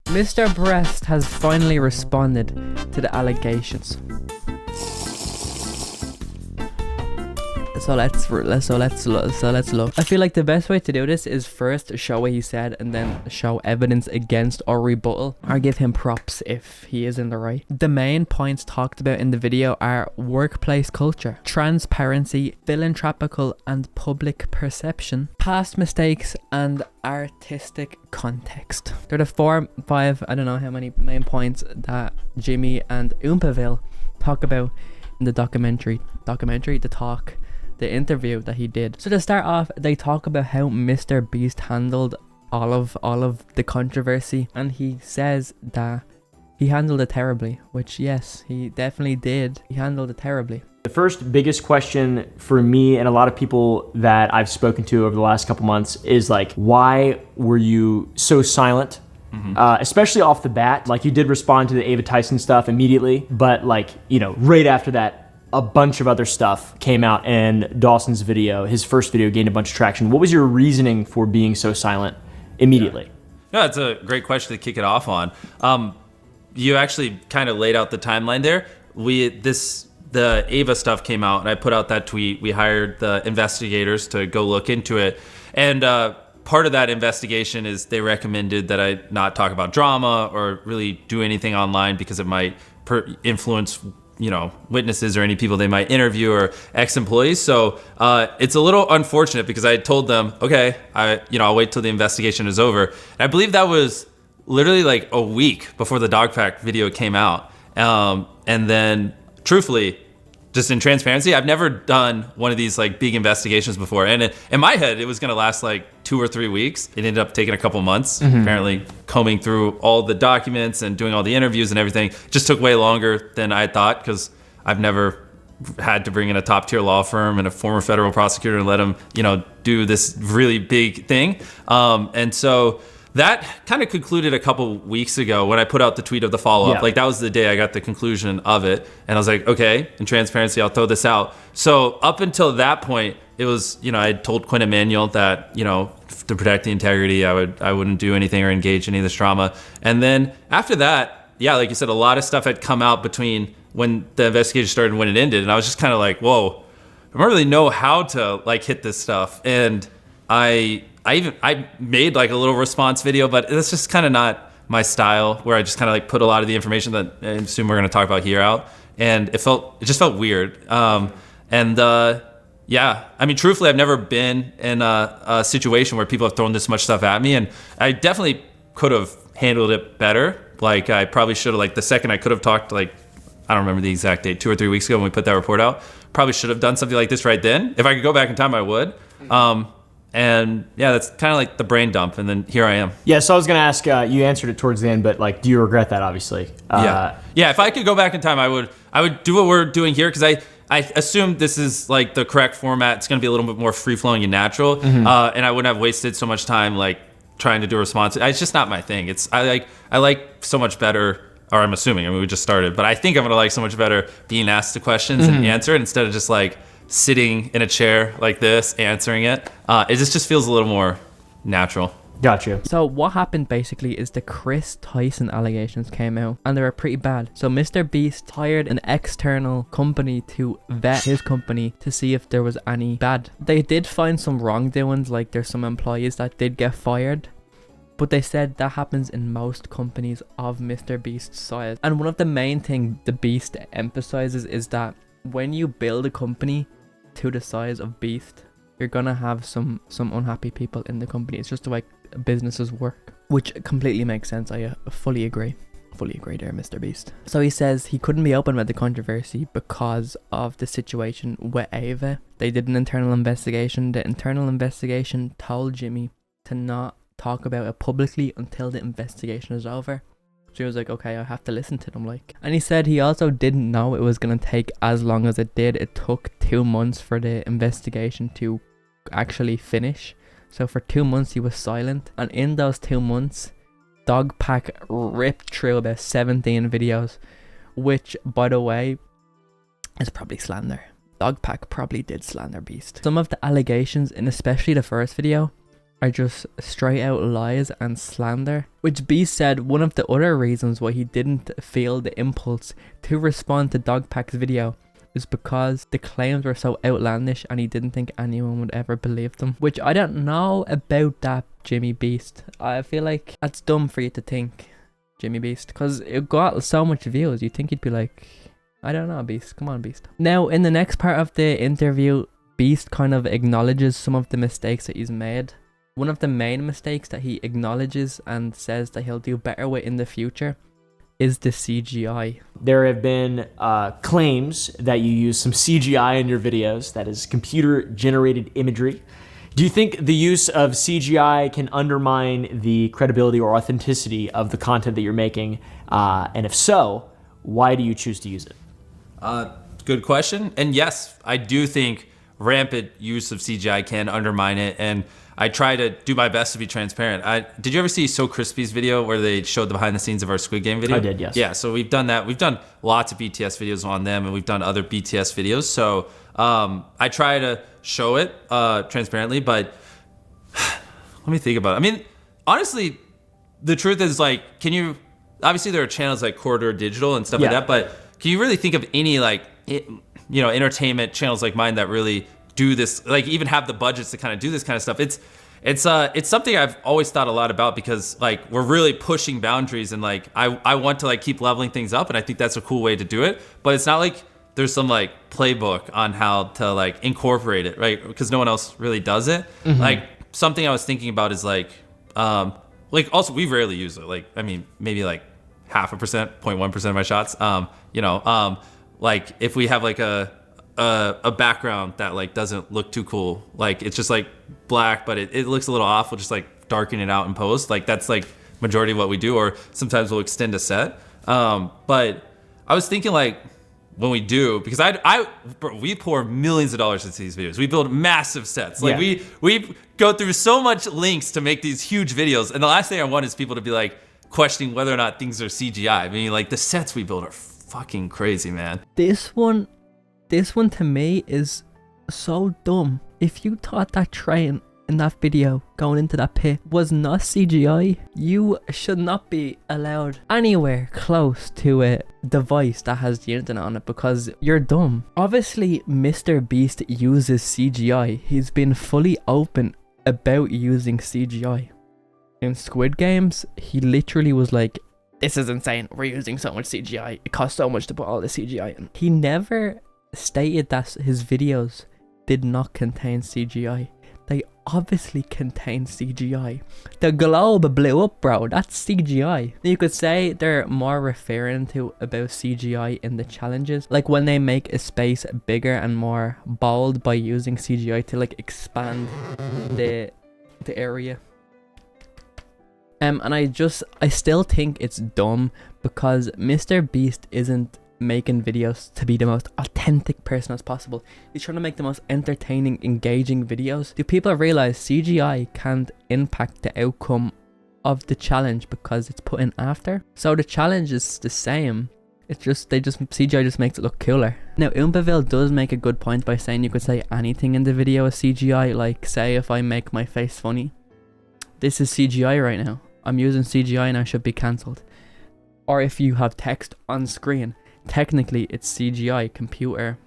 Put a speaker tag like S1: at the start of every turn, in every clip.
S1: Mr. Breast has finally responded to the allegations. So let's look. I feel like the best way to do this is first show what he said and then show evidence against or rebuttal, or give him props if he is in the right. The main points talked about in the video are workplace culture, transparency, philanthropical and public perception, past mistakes, and artistic context. They're the 5, I don't know how many main points that Jimmy and Oompaville talk about in the the interview that he did. So to start off, they talk about how MrBeast handled all of the controversy, and he says that he handled it terribly, which yes, he definitely did. He handled it terribly.
S2: The first biggest question for me and a lot of people that I've spoken to over the last couple months is like, why were you so silent? Especially off the bat. Like, you did respond to the Ava Tyson stuff immediately, but like, you know, right after that, a bunch of other stuff came out, and Dawson's video, his first video, gained a bunch of traction. What was your reasoning for being so silent immediately?
S3: Yeah, that's a great question to kick it off on. You actually kind of laid out the timeline there. The Ava stuff came out, and I put out that tweet. We hired the investigators to go look into it, and part of that investigation is they recommended that I not talk about drama or really do anything online because it might influence, you know, witnesses or any people they might interview or ex-employees. So it's a little unfortunate because I told them, okay, I'll wait till the investigation is over. And I believe that was literally like a week before the dogpack video came out. And then truthfully, just in transparency, I've never done one of these like big investigations before. And in my head, it was gonna last like 2 or 3 weeks. It ended up taking a couple months, apparently combing through all the documents and doing all the interviews and everything. It just took way longer than I thought because I've never had to bring in a top tier law firm and a former federal prosecutor and let them, you know, do this really big thing. And so that kind of concluded a couple weeks ago when I put out the tweet of the follow-up.
S2: Yeah.
S3: Like, that was the day I got the conclusion of it. And I was like, okay, in transparency, I'll throw this out. So up until that point, it was, you know, I had told Quinn Emanuel that, you know, to protect the integrity, I wouldn't do anything or engage in any of this drama. And then after that, yeah, like you said, a lot of stuff had come out between when the investigation started and when it ended. And I was just kind of like, whoa, I don't really know how to like hit this stuff. And I made like a little response video, but it's just kind of not my style, where I just kind of like put a lot of the information that I assume we're going to talk about here out. And it just felt weird. Yeah, I mean, truthfully, I've never been in a situation where people have thrown this much stuff at me, and I definitely could have handled it better. Like, I probably should have, like, the second I could have talked, like, I don't remember the exact date, 2 or 3 weeks ago when we put that report out, probably should have done something like this right then. If I could go back in time, I would. And yeah, that's kind of like the brain dump, and then here I am.
S2: Yeah, so I was gonna ask, you answered it towards the end, but like, do you regret that, obviously?
S3: Yeah, if I could go back in time, I would do what we're doing here, because I assume this is like the correct format. It's gonna be a little bit more free-flowing and natural, and I wouldn't have wasted so much time like trying to do a response. It's just not my thing. I like so much better, or I'm assuming, I mean, we just started, but I think I'm gonna like so much better being asked the questions and answer it instead of just like sitting in a chair like this, answering it. It just feels a little more natural.
S2: Gotcha.
S1: So what happened basically is the Kris Tyson allegations came out, and they were pretty bad. So MrBeast hired an external company to vet his company to see if there was any bad. They did find some wrongdoings, like there's some employees that did get fired, but they said that happens in most companies of MrBeast's size. And one of the main things the Beast emphasizes is that when you build a company to the size of Beast, you're gonna have some unhappy people in the company. It's just the way businesses work, which completely makes sense. I fully agree there, MrBeast. So he says he couldn't be open about the controversy because of the situation with Ava. They did an internal investigation. The internal investigation told Jimmy to not talk about it publicly until the investigation is over. So he was like, okay, I have to listen to them, like. And he said he also didn't know it was going to take as long as it did. It took 2 months for the investigation to actually finish. So for 2 months he was silent. And in those 2 months, Dogpack ripped through about 17 videos, which, by the way, is probably slander. Dogpack probably did slander Beast. Some of the allegations, and especially the first video, are just straight out lies and slander. Which Beast said one of the other reasons why he didn't feel the impulse to respond to Dogpack's video is because the claims were so outlandish and he didn't think anyone would ever believe them. Which I don't know about that, Jimmy Beast. I feel like that's dumb for you to think, Jimmy Beast, because it got so much views. You'd think he'd be like, I don't know, Beast, come on, Beast. Now, in the next part of the interview, Beast kind of acknowledges some of the mistakes that he's made. One of the main mistakes that he acknowledges and says that he'll do better with in the future is the CGI.
S2: There have been claims that you use some CGI in your videos, that is computer-generated imagery. Do you think the use of CGI can undermine the credibility or authenticity of the content that you're making? And if so, why do you choose to use it?
S3: Good question. And yes, I do think rampant use of CGI can undermine it. And I try to do my best to be transparent. Did you ever see So Crispy's video where they showed the behind the scenes of our Squid Game video?
S2: I did, yes.
S3: Yeah, so we've done that. We've done lots of BTS videos on them, and we've done other BTS videos. So I try to show it transparently, but let me think about it. I mean, honestly, the truth is, like, obviously there are channels like Corridor Digital and stuff like that, but can you really think of any, like, entertainment channels like mine that really do this, like even have the budgets to kind of do this kind of stuff? It's something I've always thought a lot about, because like we're really pushing boundaries, and like I want to like keep leveling things up, and I think that's a cool way to do it. But it's not like there's some like playbook on how to like incorporate it, right? Because no one else really does it. Mm-hmm. Like something I was thinking about is like also we rarely use it. Like, I mean, maybe like 0.1% of my shots. Like if we have like a background that like doesn't look too cool, like it's just like black but it looks a little off, we'll just like darken it out in post. Like that's like majority of what we do, or sometimes we'll extend a set. But I was thinking, like, when we do, because we pour millions of dollars into these videos, we build massive sets, like we go through so much links to make these huge videos, and the last thing I want is people to be like questioning whether or not things are CGI. I mean, like, the sets we build are fucking crazy, man.
S1: This one to me is so dumb. If you thought that train in that video going into that pit was not CGI, you should not be allowed anywhere close to a device that has the internet on it, because you're dumb. Obviously, MrBeast uses CGI. He's been fully open about using CGI. In Squid Games, he literally was like, this is insane, we're using so much CGI, it costs so much to put all the CGI in. He never stated that his videos did not contain CGI. They obviously contain CGI. The globe blew up, bro. That's CGI. You could say they're more referring to about CGI in the challenges, like when they make a space bigger and more bold by using CGI to like expand the area. And I still think it's dumb, because MrBeast isn't making videos to be the most authentic person as possible. He's trying to make the most entertaining, engaging videos. Do people realize CGI can't impact the outcome of the challenge because it's put in after? So the challenge is the same. It's just CGI just makes it look cooler. Now, oompaville does make a good point by saying you could say anything in the video is CGI. Like, say if I make my face funny, this is CGI right now. I'm using CGI and I should be cancelled. Or if you have text on screen, technically it's CGI, computer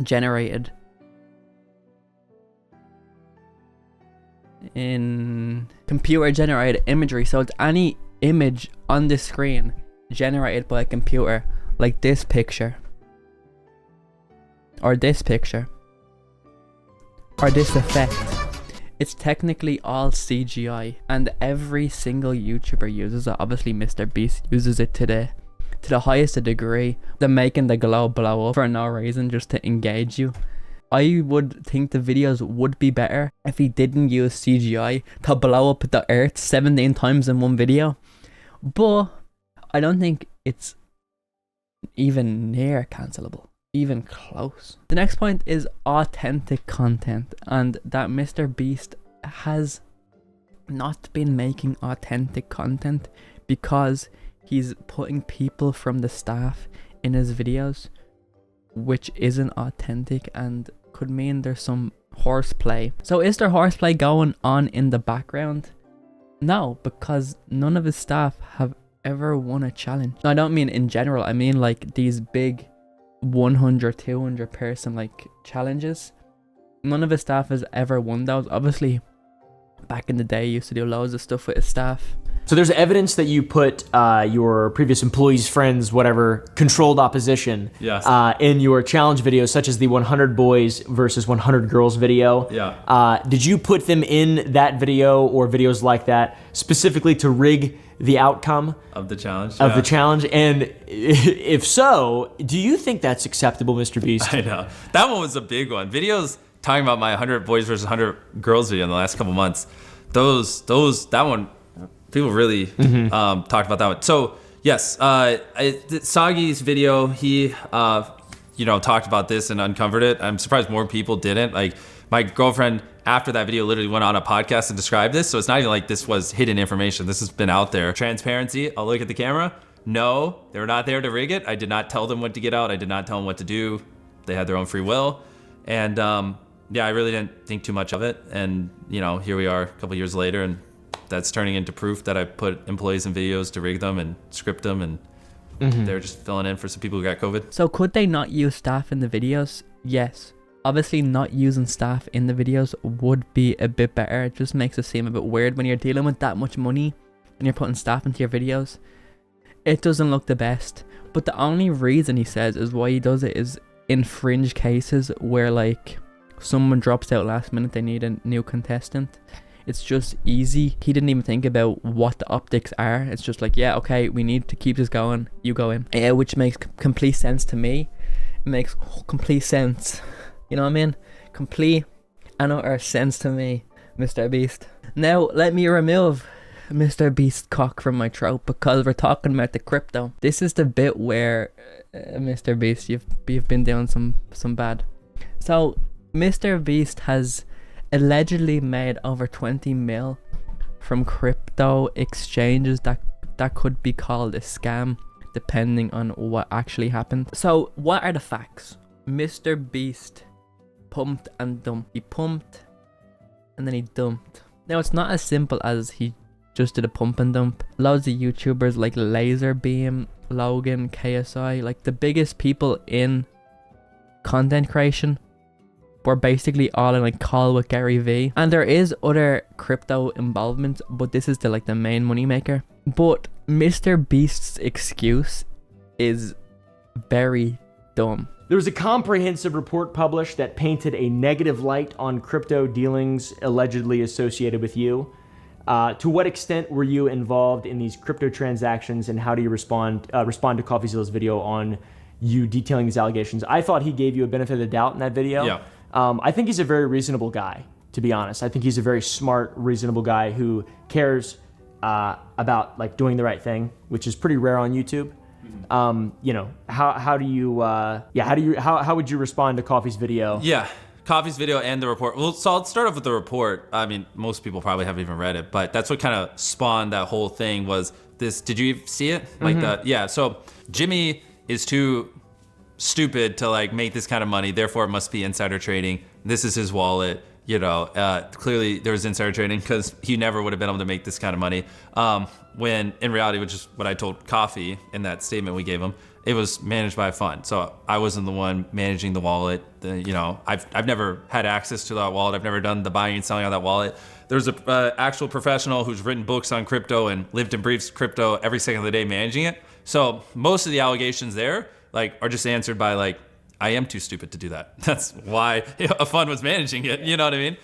S1: generated in computer generated imagery. So it's any image on the screen generated by a computer, like this picture, or this picture, or this effect. It's technically all CGI, and every single YouTuber uses it. Obviously MrBeast uses it to the highest degree. They're making the globe blow up for no reason, just to engage you. I would think the videos would be better if he didn't use CGI to blow up the earth 17 times in one video, but I don't think it's even near cancelable, even close. The next point is authentic content, and that MrBeast has not been making authentic content because he's putting people from the staff in his videos, which isn't authentic and could mean there's some horseplay. So is there horseplay going on in the background? No, because none of his staff have ever won a challenge. No, I don't mean in general. I mean like these big 100, 200 person like challenges. None of his staff has ever won those. Obviously, back in the day, he used to do loads of stuff with his staff.
S2: So there's evidence that you put your previous employees, friends, whatever, controlled opposition in your challenge videos, such as the 100 boys versus 100 girls video.
S3: Yeah.
S2: Did you put them in that video or videos like that specifically to rig the outcome
S3: of the challenge?
S2: Of the challenge? And if so, do you think that's acceptable, MrBeast?
S3: I know. That one was a big one. Videos talking about my 100 boys versus 100 girls video in the last couple months. That one... People really talked about that one. So yes, Sagi's video, he talked about this and uncovered it. I'm surprised more people didn't. Like my girlfriend after that video literally went on a podcast and described this. So it's not even like this was hidden information. This has been out there. Transparency. I'll look at the camera. No, they were not there to rig it. I did not tell them what to get out. I did not tell them what to do. They had their own free will. And I really didn't think too much of it. And here we are a couple years later, and that's turning into proof that I put employees in videos to rig them and script them, and they're just filling in for some people who got COVID.
S1: So could they not use staff in the videos? Yes. Obviously not using staff in the videos would be a bit better. It just makes it seem a bit weird when you're dealing with that much money and you're putting staff into your videos. It doesn't look the best. But the only reason he says is why he does it is in fringe cases where like someone drops out last minute, they need a new contestant. It's just easy. He didn't even think about what the optics are. It's just like, yeah, okay, we need to keep this going. You go in. Yeah, which makes complete sense to me. It makes complete sense. You know what I mean? Complete and utter sense to me, MrBeast. Now, let me remove MrBeast cock from my throat because we're talking about the crypto. This is the bit where, MrBeast, you've been doing some bad. So, MrBeast has allegedly made over 20 mil from crypto exchanges that could be called a scam depending on what actually happened. So what are the facts? MrBeast pumped and dumped. He pumped and then he dumped. Now it's not as simple as he just did a pump and dump. Loads of YouTubers like Laserbeam, Logan, KSI, like the biggest people in content creation, we're basically all in like call with Gary V. And there is other crypto involvement, but this is the main money maker. But MrBeast's excuse is very dumb.
S2: There was a comprehensive report published that painted a negative light on crypto dealings allegedly associated with you. To what extent were you involved in these crypto transactions, and how do you respond to CoffeeZilla's video on you detailing these allegations? I thought he gave you a benefit of the doubt in that video.
S3: Yeah.
S2: I think he's a very reasonable guy, to be honest. I think he's a very smart, reasonable guy who cares about doing the right thing, which is pretty rare on YouTube. How would you respond to Coffee's video?
S3: Yeah, Coffee's video and the report. Well, so I'll start off with the report. I mean, most people probably haven't even read it, but that's what kind of spawned that whole thing was this. Did you see it? So Jimmy is too stupid to make this kind of money, therefore it must be insider trading. This is his wallet. Clearly there was insider trading because he never would have been able to make this kind of money. When in reality, which is what I told Coffee in that statement we gave him, it was managed by a fund. So I wasn't the one managing the wallet. I've never had access to that wallet. I've never done the buying and selling on that wallet. There's a actual professional who's written books on crypto and lived and breathes crypto every second of the day managing it. So most of the allegations there are just answered by I am too stupid to do that. That's why a fund was managing it. You know what I mean?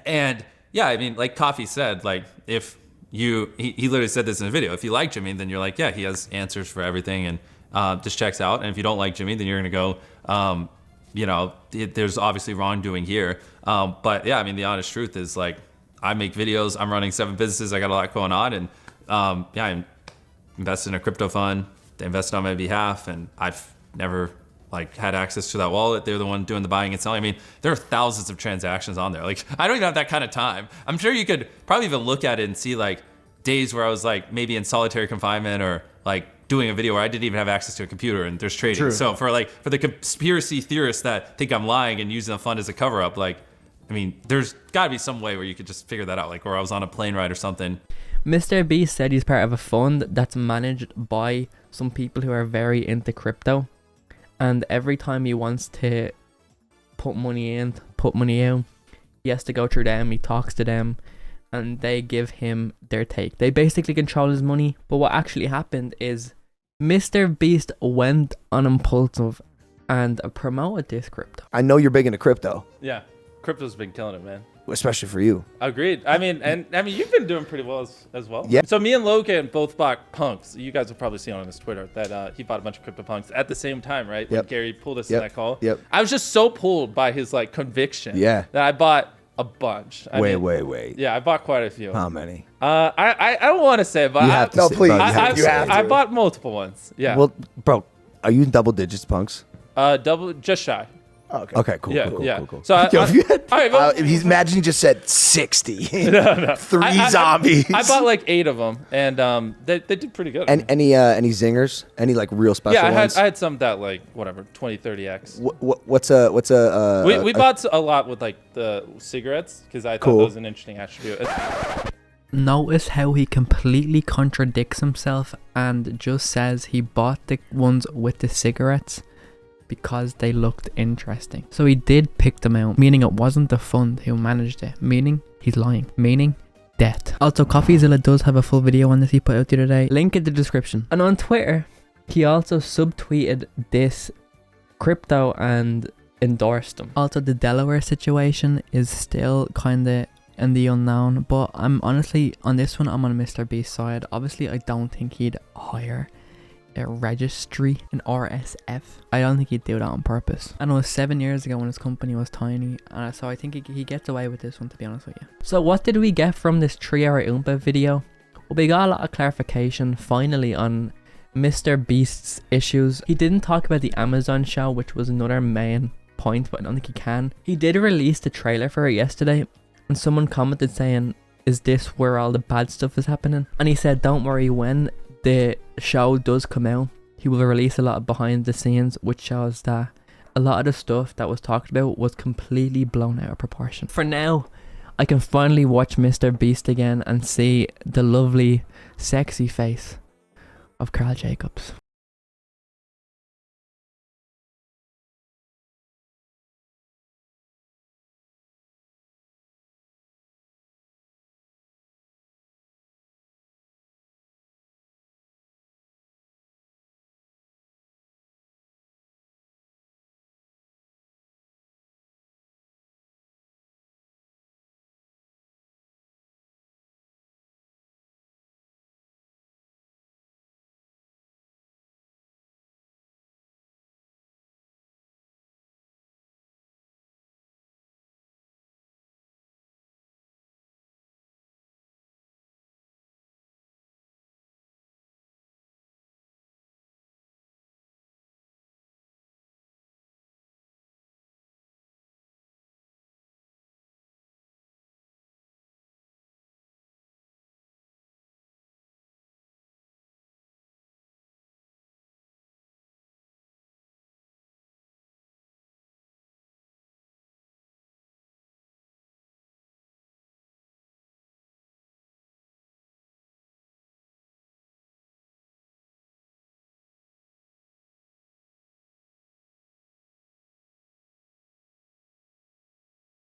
S3: And yeah, I mean, like Coffee said, if he literally said this in a video. If you like Jimmy, then you're like, yeah, he has answers for everything, and just checks out. And if you don't like Jimmy, then you're gonna go, there's obviously wrongdoing here. But yeah, I mean, the honest truth is I make videos. I'm running 7 businesses. I got a lot going on, and I invested in a crypto fund. They invested on my behalf, and I've never had access to that wallet. They're the one doing the buying and selling. I mean, there are thousands of transactions on there. I don't even have that kind of time. I'm sure you could probably even look at it and see days where I was maybe in solitary confinement or doing a video where I didn't even have access to a computer and there's trading.
S2: True.
S3: So for the conspiracy theorists that think I'm lying and using the fund as a cover up, like, I mean, there's got to be some way where you could just figure that out, like where I was on a plane ride or something.
S1: MrBeast said he's part of a fund that's managed by some people who are very into crypto, and every time he wants to put money in, put money out, he has to go through them. He talks to them and they give him their take. They basically control his money. But what actually happened is MrBeast went on impulsive and promoted this crypto.
S4: I know you're big into crypto,
S3: Yeah, crypto's been killing it, man.
S4: especially for you.
S3: Agreed. I mean, you've been doing pretty well as well.
S4: Yeah.
S3: So me and Logan both bought punks. You guys will probably see on his Twitter that he bought a bunch of crypto punks at the same time, right? When
S4: Yep.
S3: Gary pulled us
S4: Yep.
S3: in that call.
S4: Yep.
S3: I was just so pulled by his like conviction.
S4: Yeah.
S3: That I bought a bunch.
S4: Wait.
S3: Yeah, I bought quite a few.
S4: How many?
S3: I don't want to say, but
S4: You have to
S2: No,
S4: say-
S2: please.
S4: bro,
S2: You have to.
S3: I bought multiple ones. Yeah.
S4: Well, bro, are you in double digits, punks?
S3: Double, just shy.
S4: Okay, cool.
S3: Yeah,
S4: cool,
S3: yeah.
S4: cool, cool.
S3: So
S4: Yo, if you had,
S3: all right, well,
S4: he's imagine he just said 60.
S3: no.
S4: Three zombies.
S3: I bought like 8 of them, and they did pretty good.
S4: And any zingers? Any like real special
S3: yeah,
S4: ones?
S3: I had some that like whatever 20, 30x.
S4: What's a
S3: We bought a lot with like the cigarettes because I thought
S4: Cool.
S3: that was an interesting attribute.
S1: Notice how he completely contradicts himself and just says he bought the ones with the cigarettes because they looked interesting. So he did pick them out, meaning it wasn't the fund who managed it, meaning he's lying, meaning debt. Also, CoffeeZilla does have a full video on this he put out the other day. Link in the description. And on Twitter, he also subtweeted this crypto and endorsed them. Also, the Delaware situation is still kind of in the unknown, but I'm honestly, on this one, I'm on MrBeast's side. Obviously, I don't think he'd hire a registry, an RSF. I don't think he'd do that on purpose. And it was 7 years ago when his company was tiny, so I think he gets away with this one, to be honest with you. So what did we get from this 3-hour Oompa video? Well, we got a lot of clarification finally on MrBeast's issues. He didn't talk about the Amazon show, which was another main point, but I don't think he can. He did release the trailer for it yesterday, and someone commented saying, is this where all the bad stuff is happening? And he said, don't worry, when the show does come out, he will release a lot of behind the scenes, which shows that a lot of the stuff that was talked about was completely blown out of proportion. For now, I can finally watch MrBeast again and see the lovely, sexy face of Karl Jacobs.